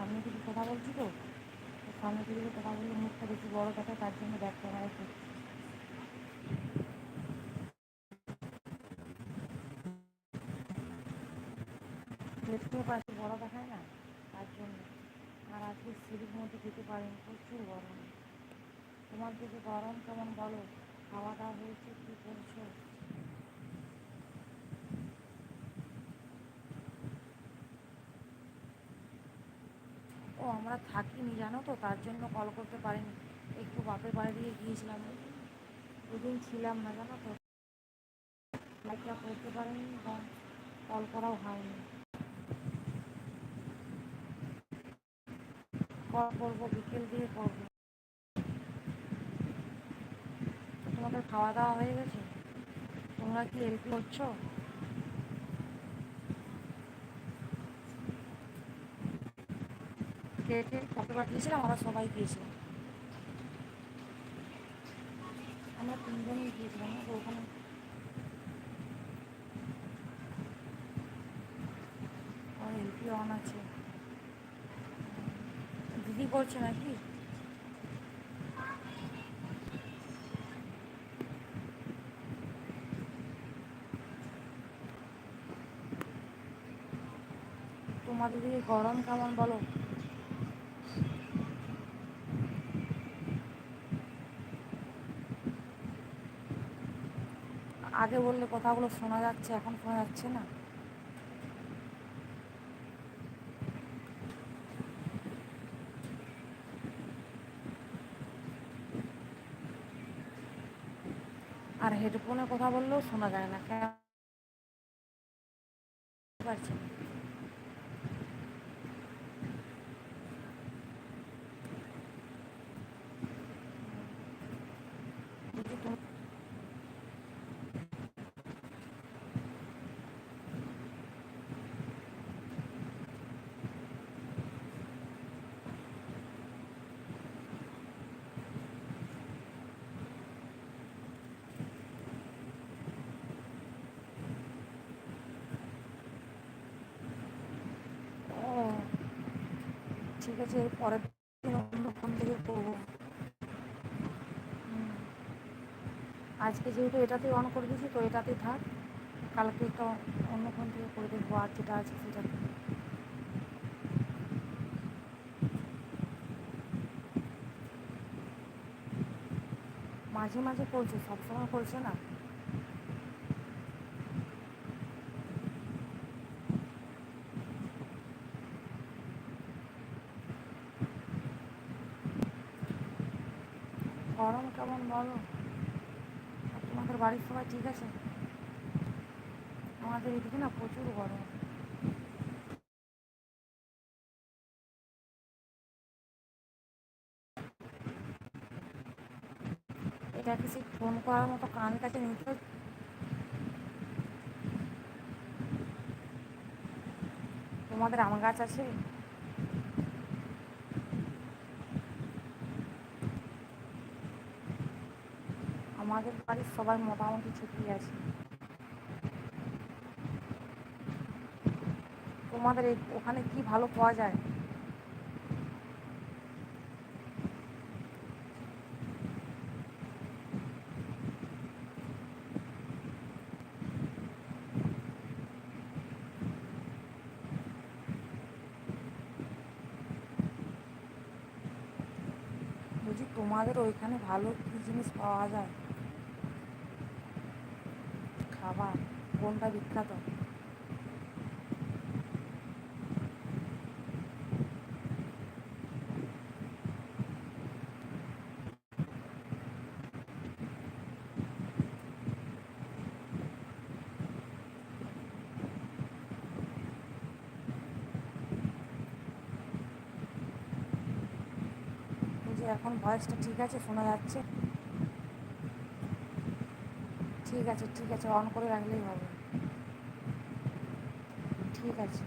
সামনে থেকে কথা বলছি তো, সামনে থেকে কথা বললে মুখটা বেশি বড় দেখায়, তার জন্য ব্যাক ক্যামেরায় করছি। প্লেটটাও পাশে বড় দেখায় না, তার জন্য। আর আজকে সিঁড়ির মধ্যে যেতে পারিনি, প্রচুর গরম। তোমার দিকে গরম কেমন বলো? খাওয়া দাওয়া হয়েছে? কী করছো? ও আমরা থাকিনি জানো তো, তার জন্য কল করতে পারিনি। একটু বাপের বাড়ি দিয়ে গিয়েছিলাম, দুদিন ছিলাম না জানো তো, লাইকটা করতে পারিনি বা কল করাও হয়নি। কল করবো, বিকেল দিয়ে করবো। তোমাদের খাওয়া দাওয়া হয়ে গেছে? তোমরা কি এলপি করছো? কে কে বাপের বাড়ি গিয়েছিলাম, আমরা সবাই গিয়েছিলাম। আমরা তিনজনই গিয়েছিলাম না তো ওখানে। আমার এলপি অন আছে। দিদি করছে নাকি? তোমাদের দিকে গরম কেমন বলো? আগে বললে কথাগুলো শোনা যাচ্ছে, এখন শোনা যাচ্ছে না। আর হেডফোনে কথা বললেও শোনা যায় না, কেন পারছি না। দিদি তুমি, ও ঠিক আছে, এর পরের দিন অন্য ফোন থেকে করবো। হুম, আজকে যেহেতু এটাতেই অন করে দিয়েছি তো এটাতেই থাক, কালকে একটা অন্য ফোন থেকে করে দেখবো, আর যেটা আছে সেটাতে। মাঝে মাঝে করছে, সবসময় করছে না। গরম কেমন বলো? আর তোমাদের বাড়ির সবাই ঠিক আছে? আমাদের এদিকে না প্রচুর গরম। এটা কিছু ফোন করার মতো কান কাছে নিতে। তোমাদের আম গাছ আছে? আমাদের বাড়ির সবাই মোটামুটি ঠিকই আছে। তোমাদের ওখানে কি ভালো পাওয়া যায়? বলছি তোমাদের ওইখানে ভালো কী জিনিস পাওয়া যায়? খাবার কোনটা বিখ্যাত? বলছি এখন ভয়েসটা ঠিক আছে, শোনা যাচ্ছে? ঠিক আছে ঠিক আছে, অন করে রাখলেই হবে। ঠিক আছে।